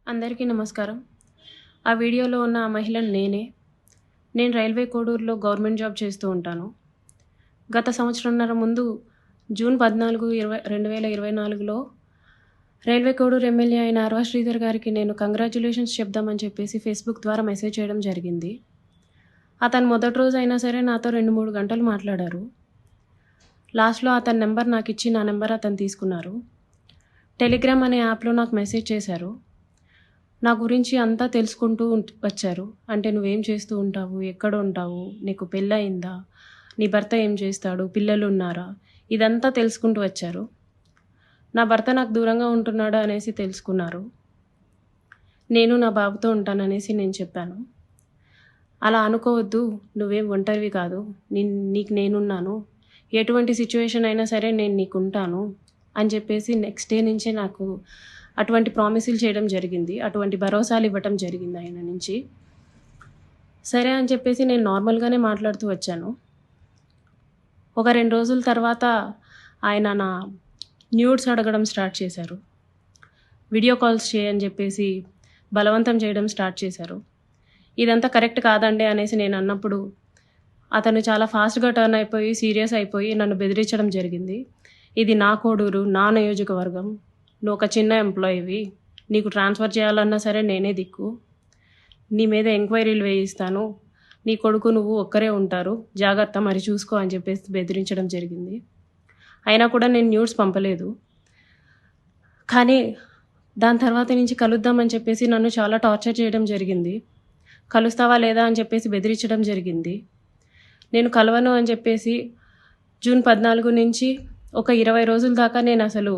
అందరికీ నమస్కారం. ఆ వీడియోలో ఉన్న ఆ మహిళను నేనే. నేను రైల్వే కోడూరులో గవర్నమెంట్ జాబ్ చేస్తూ ఉంటాను. గత సంవత్సరంన్నర ముందు జూన్ 14, 2024లో రైల్వే కోడూరు ఎమ్మెల్యే అయిన అర్వా శ్రీధర్ గారికి నేను కంగ్రాచ్యులేషన్స్ చెప్దామని చెప్పేసి ఫేస్‌బుక్ ద్వారా మెసేజ్ చేయడం జరిగింది. అతను మొదటి రోజు అయినా సరే నాతో 2, 3 గంటలు మాట్లాడారు. లాస్ట్‌లో అతని నెంబర్ నాకిచ్చి నా నెంబర్ అతను తీసుకున్నారు. టెలిగ్రామ్ అనే యాప్‌లో నాకు మెసేజ్ చేశారు. నా గురించి అంతా తెలుసుకుంటూ వచ్చారు. అంటే నువ్వేం చేస్తూ ఉంటావు? ఎక్కడ ఉంటావు? నీకు పెళ్ళయిందా? నీ భర్త ఏం చేస్తాడు? పిల్లలున్నారా? ఇదంతా తెలుసుకుంటూ వచ్చారు. నా భర్త నాకు దూరంగా ఉంటున్నాడు అనేసి తెలుసుకున్నారు. నేను నా బాబుతో ఉంటాననేసి నేను చెప్పాను. అలా అనుకోవద్దు. నువ్వేం ఒంటరివి కాదు. నీకు నేనున్నాను. ఎటువంటి సిట్యుయేషన్ అయినా సరే నేను నీకుంటాను అని చెప్పేసి నెక్స్ట్ డే నుంచే నాకు అటువంటి ప్రామిసులు చేయడం జరిగింది. అటువంటి భరోసాలు ఇవ్వటం జరిగింది ఆయన నుంచి. సరే అని చెప్పేసి నేను నార్మల్‌గానే మాట్లాడుతూ వచ్చాను. ఒక 2 రోజుల తర్వాత ఆయన నా న్యూడ్స్ అడగడం స్టార్ట్ చేశారు. వీడియో కాల్స్ చేయని చెప్పేసి బలవంతం చేయడం స్టార్ట్ చేశారు. ఇదంతా కరెక్ట్ కాదండి అనేసి నేను అన్నప్పుడు అతను చాలా ఫాస్ట్‌గా టర్న్ అయిపోయి సీరియస్ అయిపోయి నన్ను బెదిరించడం జరిగింది. ఇది నా కోడూరు, నా నియోజకవర్గం. నువ్వొక చిన్న ఎంప్లాయీవి. నీకు ట్రాన్స్‌ఫర్ చేయాలన్నా సరే నేనే దిక్కు. నీ మీద ఎంక్వైరీలు వేయిస్తాను. నీ కొడుకు నువ్వు ఒక్కరే ఉంటారు. జాగ్రత్త మరి చూసుకో అని చెప్పేసి బెదిరించడం జరిగింది. అయినా కూడా నేను న్యూడ్స్ పంపలేదు. కానీ దాని తర్వాత నుంచి కలుద్దామని చెప్పేసి నన్ను చాలా టార్చర్ చేయడం జరిగింది. కలుస్తావా లేదా అని చెప్పేసి బెదిరించడం జరిగింది. నేను కలవను అని చెప్పేసి జూన్ 14 నుంచి ఒక 20 రోజుల దాకా నేనసలు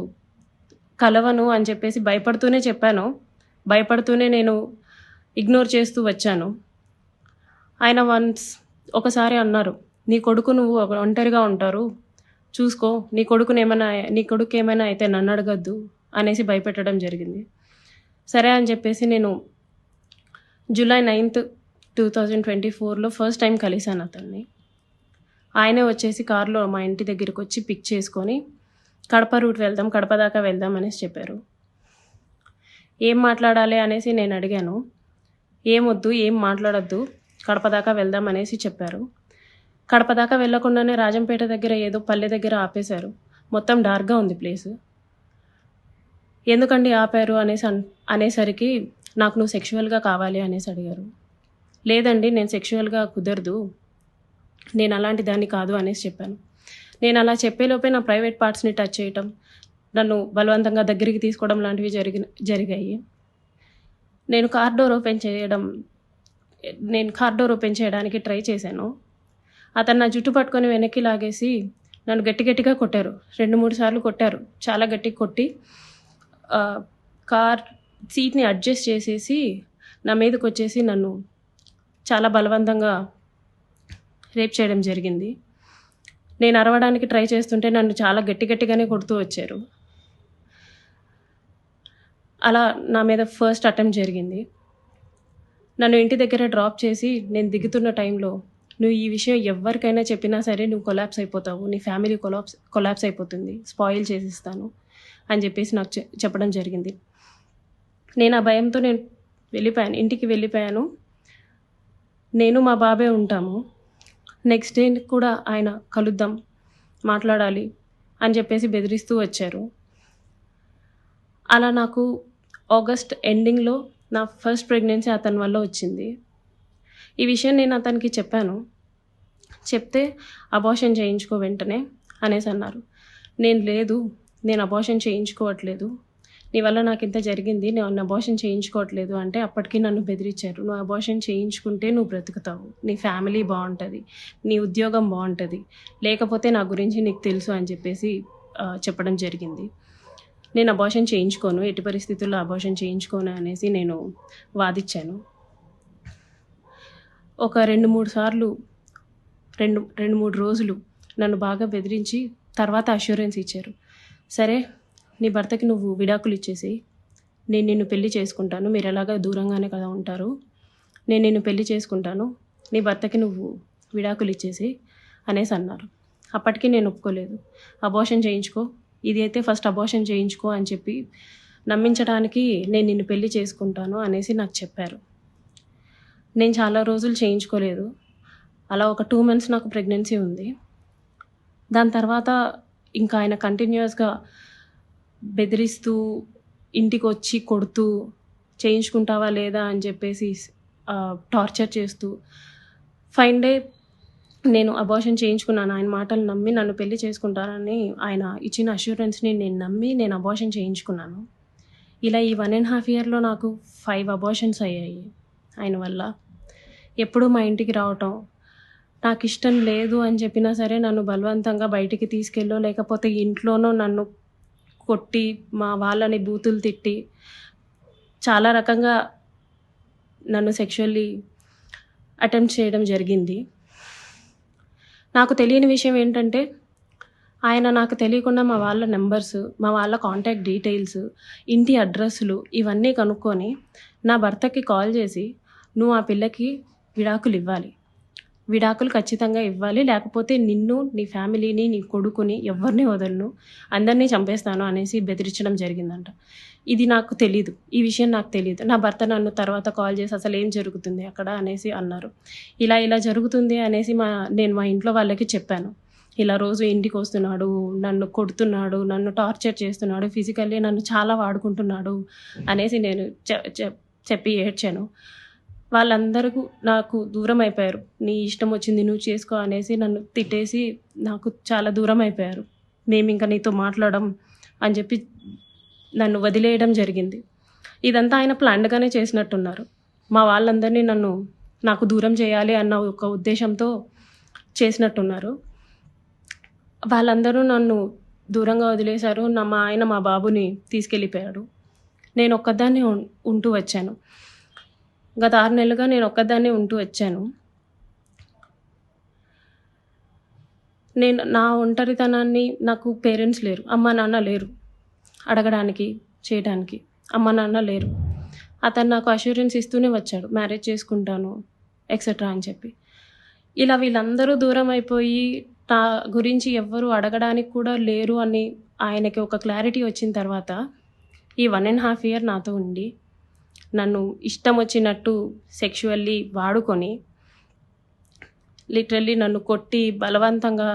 కలవను అని చెప్పేసి భయపడుతూనే చెప్పాను. భయపడుతూనే నేను ఇగ్నోర్ చేస్తూ వచ్చాను. ఆయన ఒకసారి అన్నారు, "నీ కొడుకు నువ్వు ఒంటరిగా ఉంటారు. చూసుకో. నీ కొడుకేమైనా అయితే నన్ను అడగొద్దు" అనేసి భయపెట్టడం జరిగింది. సరే అని చెప్పేసి నేను జూలై 9, 2024లో ఫస్ట్ టైం కలిసాను అతన్ని. ఆయనే వచ్చేసి కార్‌లో మా ఇంటి దగ్గరికొచ్చి పిక్ చేసుకొని కడప రూట్ వెళ్దాం, కడప దాకా వెళ్దాం అనేసి చెప్పారు. ఏం మాట్లాడాలి అనేసి నేను అడిగాను. ఏమొద్దు, ఏం మాట్లాడొద్దు, కడప దాకా వెళ్దాం అనేసి చెప్పారు. కడప దాకా వెళ్ళకుండానే రాజంపేట దగ్గర ఏదో పల్లె దగ్గర ఆపేశారు. మొత్తం డార్క్‌గా ఉంది ప్లేసు. ఎందుకండి ఆపారు అనేసరికి నాకు నువ్వు సెక్షువల్‌గా కావాలి అనేసి అడిగారు. లేదండి నేను సెక్షువల్‌గా కుదరదు. నేను అలాంటి దాన్ని కాదు అనేసి చెప్పాను. నేను అలా చెప్పేలోపే నా ప్రైవేట్ పార్ట్స్‌ని టచ్ చేయటం, నన్ను బలవంతంగా దగ్గరికి తీసుకోవడం లాంటివి జరిగాయి. నేను కార్ డోర్ ఓపెన్ చేయడానికి ట్రై చేశాను. అతను నా జుట్టు పట్టుకొని వెనక్కి లాగేసి నన్ను గట్టిగా కొట్టారు. 2, 3 సార్లు కొట్టారు. చాలా గట్టిగా కొట్టి కార్ సీట్‌ని అడ్జస్ట్ చేసేసి నా మీదకొచ్చేసి నన్ను చాలా బలవంతంగా రేప్ చేయడం జరిగింది. నేను అరవడానికి ట్రై చేస్తుంటే నన్ను చాలా గట్టిగానే కొడుతూ వచ్చారు. అలా నా మీద ఫస్ట్ అటెంప్ట్ జరిగింది. నన్ను ఇంటి దగ్గర డ్రాప్ చేసి నేను దిగుతున్న టైంలో, "నువ్వు ఈ విషయం ఎవ్వరికైనా చెప్పినా సరే నువ్వు కొలాప్స్ అయిపోతావు. నీ ఫ్యామిలీ కొలాప్స్ అయిపోతుంది. స్పాయిల్ చేసేస్తాను" అని చెప్పేసి నాకు చెప్పడం జరిగింది. నేను ఆ భయంతో వెళ్ళిపోయాను. ఇంటికి వెళ్ళిపోయాను. నేను మా బాబే ఉంటాము. నెక్స్ట్ డే కూడా ఆయన కలుద్దాం, మాట్లాడాలి అని చెప్పేసి బెదిరిస్తూ వచ్చారు. అలా నాకు ఆగస్ట్ ఎండింగ్‌లో నా ఫస్ట్ ప్రెగ్నెన్సీ అతని వల్ల వచ్చింది. ఈ విషయం నేను అతనికి చెప్పాను. చెప్తే అబార్షన్ చేయించుకో వెంటనే అనేసి అన్నారు. నేను అబార్షన్ చేయించుకోవట్లేదు. నీ వల్ల నాకింత జరిగింది. నేను అబార్షన్ చేయించుకోవట్లేదు అంటే అప్పటికి నన్ను బెదిరించారు. "నువ్వు అబార్షన్ చేయించుకుంటే నువ్వు బ్రతుకుతావు. నీ ఫ్యామిలీ బావుంటది. నీ ఉద్యోగం బావుంటది. లేకపోతే నా గురించి నీకు తెలుసు" అని చెప్పేసి చెప్పడం జరిగింది. నేను అబార్షన్ చేయించుకోను. ఎట్టి పరిస్థితుల్లో అబార్షన్ చేయించుకోను అనేసి నేను వాదిచ్చాను. ఒక 2, 3 సార్లు 2, 3 రోజులు నన్ను బాగా బెదిరించి తర్వాత అష్యూరెన్స్ ఇచ్చారు. "సరే నీ భర్తకి నువ్వు విడాకులు ఇచ్చేసేయి. నేను నిన్ను పెళ్లి చేసుకుంటాను. మీరు ఎలాగో దూరంగానే కదా ఉంటారు. నేను నిన్ను పెళ్లి చేసుకుంటాను. నీ భర్తకి నువ్వు విడాకులు ఇచ్చేసేయి" అనేసి అన్నారు. అప్పటికి నేను ఒప్పుకోలేదు. "అబార్షన్ చేయించుకో. ఇది అయితే ఫస్ట్ అబార్షన్ చేయించుకో" అని చెప్పి నమ్మించడానికి నేను నిన్ను పెళ్లి చేసుకుంటాను అనేసి నాకు చెప్పారు. నేను చాలా రోజులు చేయించుకోలేదు. అలా ఒక 2 మంత్స్ నాకు ప్రెగ్నెన్సీ ఉంది. దాని తర్వాత ఇంకా ఆయన కంటిన్యూయస్‌గా బెదిరిస్తూ, ఇంటికొచ్చి కొడుతూ, చేయించుకుంటావా లేదా అని చెప్పేసి టార్చర్ చేస్తూ, ఫైన్ డే నేను అబార్షన్ చేయించుకున్నాను. ఆయన మాటలు నమ్మి నన్ను పెళ్లి చేసుకుంటారని ఆయన ఇచ్చిన అష్యూరెన్స్‌ని నేను నమ్మి నేను అబార్షన్ చేయించుకున్నాను. ఇలా ఈ 1.5 ఇయర్‌లో నాకు 5 అబార్షన్స్ అయ్యాయి ఆయన వల్ల. ఎప్పుడూ మా ఇంటికి రావటం, నాకిష్టం లేదు అని చెప్పినా సరే నన్ను బలవంతంగా బయటికి తీసుకెళ్ళో, లేకపోతే ఇంట్లోనో నన్ను కొట్టి, మా వాళ్ళని బూతులు తిట్టి, చాలా రకంగా నన్ను సెక్షువల్లీ అటెంప్ట్ చేయడం జరిగింది. నాకు తెలియని విషయం ఏంటంటే, ఆయన నాకు తెలియకుండా మా వాళ్ళ నంబర్స్, మా వాళ్ళ కాంటాక్ట్ డీటెయిల్స్, ఇంటి అడ్రస్‌లు ఇవన్నీ కనుక్కొని, నా భర్తకి కాల్ చేసి, "నువ్వు ఆ పిల్లకి విడాకులు ఇవ్వాలి. విడాకులు ఖచ్చితంగా ఇవ్వాలి. లేకపోతే నిన్ను, నీ ఫ్యామిలీని, నీ కొడుకుని ఎవ్వరిని వదలను. అందరినీ చంపేస్తాను" అనేసి బెదిరించడం జరిగిందంట. ఇది నాకు తెలీదు. ఈ విషయం నాకు తెలీదు. నా భర్త నన్ను తర్వాత కాల్ చేసి "అసలేం జరుగుతుంది అక్కడ" అనేసి అన్నారు. ఇలా జరుగుతుంది అనేసి నేను మా ఇంట్లో వాళ్ళకి చెప్పాను. ఇలా రోజు ఇంటికొస్తున్నాడు, నన్ను కొడుతున్నాడు, నన్ను టార్చర్ చేస్తున్నాడు, ఫిజికల్లీ నన్ను చాలా వాడుకుంటున్నాడు అనేసి నేను చెప్పి ఏడ్చాను. వాళ్ళందరూ నాకు దూరం అయిపోయారు. "నీ ఇష్టం వచ్చింది నువ్వు చేసుకో" అనేసి నన్ను తిట్టేసి నాకు చాలా దూరం అయిపోయారు. "మేమింక నీతో మాట్లాడం" అని చెప్పి నన్ను వదిలేయడం జరిగింది. ఇదంతా ఆయన ప్లాన్డ్‌గానే చేసినట్టున్నారు. మా వాళ్ళందరినీ నాకు దూరం చేయాలి అన్న ఒక ఉద్దేశంతో చేసినట్టున్నారు. వాళ్ళందరూ నన్ను దూరంగా వదిలేశారు. మా ఆయన మా బాబుని తీసుకెళ్ళిపోయాడు. నేను ఒక్కదాన్నే ఉంటూ వచ్చాను. గత 6 నెలలుగా నేను ఒక్కదాన్నే ఉంటూ వచ్చాను. నేను నా ఒంటరితనాన్ని, నాకు పేరెంట్స్ లేరు. అమ్మ, నాన్న లేరు అడగడానికి, చేయడానికి. అమ్మ, నాన్న లేరు. అతను నాకు అష్యూరెన్స్ ఇస్తూనే వచ్చాడు. మ్యారేజ్ చేసుకుంటాను ఎక్సెట్రా అని చెప్పి. ఇలా వీళ్ళందరూ దూరం అయిపోయి, నా గురించి ఎవ్వరు అడగడానికి కూడా లేరు అని ఆయనకి ఒక క్లారిటీ వచ్చిన తర్వాత, ఈ 1.5 ఇయర్ నాతో ఉండి, నన్ను ఇష్టం వచ్చినట్టు సెక్షువల్లీ వాడుకొని, లిటరల్లీ నన్ను కొట్టి బలవంతంగా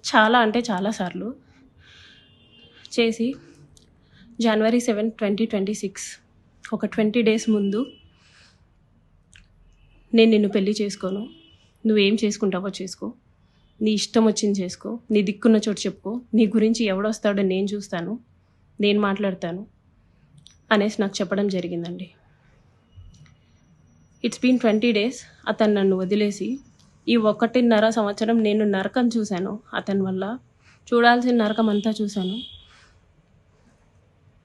చాలా అంటే చాలా సార్లు చేసి, January 7, 2026 ఒక 20 డేస్ ముందు, "నేను నిన్ను పెళ్లి చేసుకోను. నువ్వేం చేసుకుంటావో చేసుకో. నీ ఇష్టం వచ్చింది చేసుకో. నీ దిక్కున్న చోటు చెప్పుకో. నీ గురించి ఎవడొస్తాడో నేను చూస్తాను. నేను మాట్లాడతాను" అనేసి నాకు చెప్పడం జరిగిందండి. It's been 20 days. అతను నన్ను వదిలేసి, ఈ 1.5 సంవత్సరం నేను నరకం చూశాను అతని వల్ల. చూడాల్సిన నరకం అంతా చూశాను.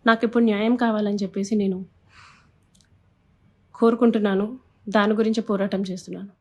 నాకిప్పుడు న్యాయం కావాలని చెప్పేసి నేను కోరుకుంటున్నాను. దాని గురించి పోరాటం చేస్తున్నాను.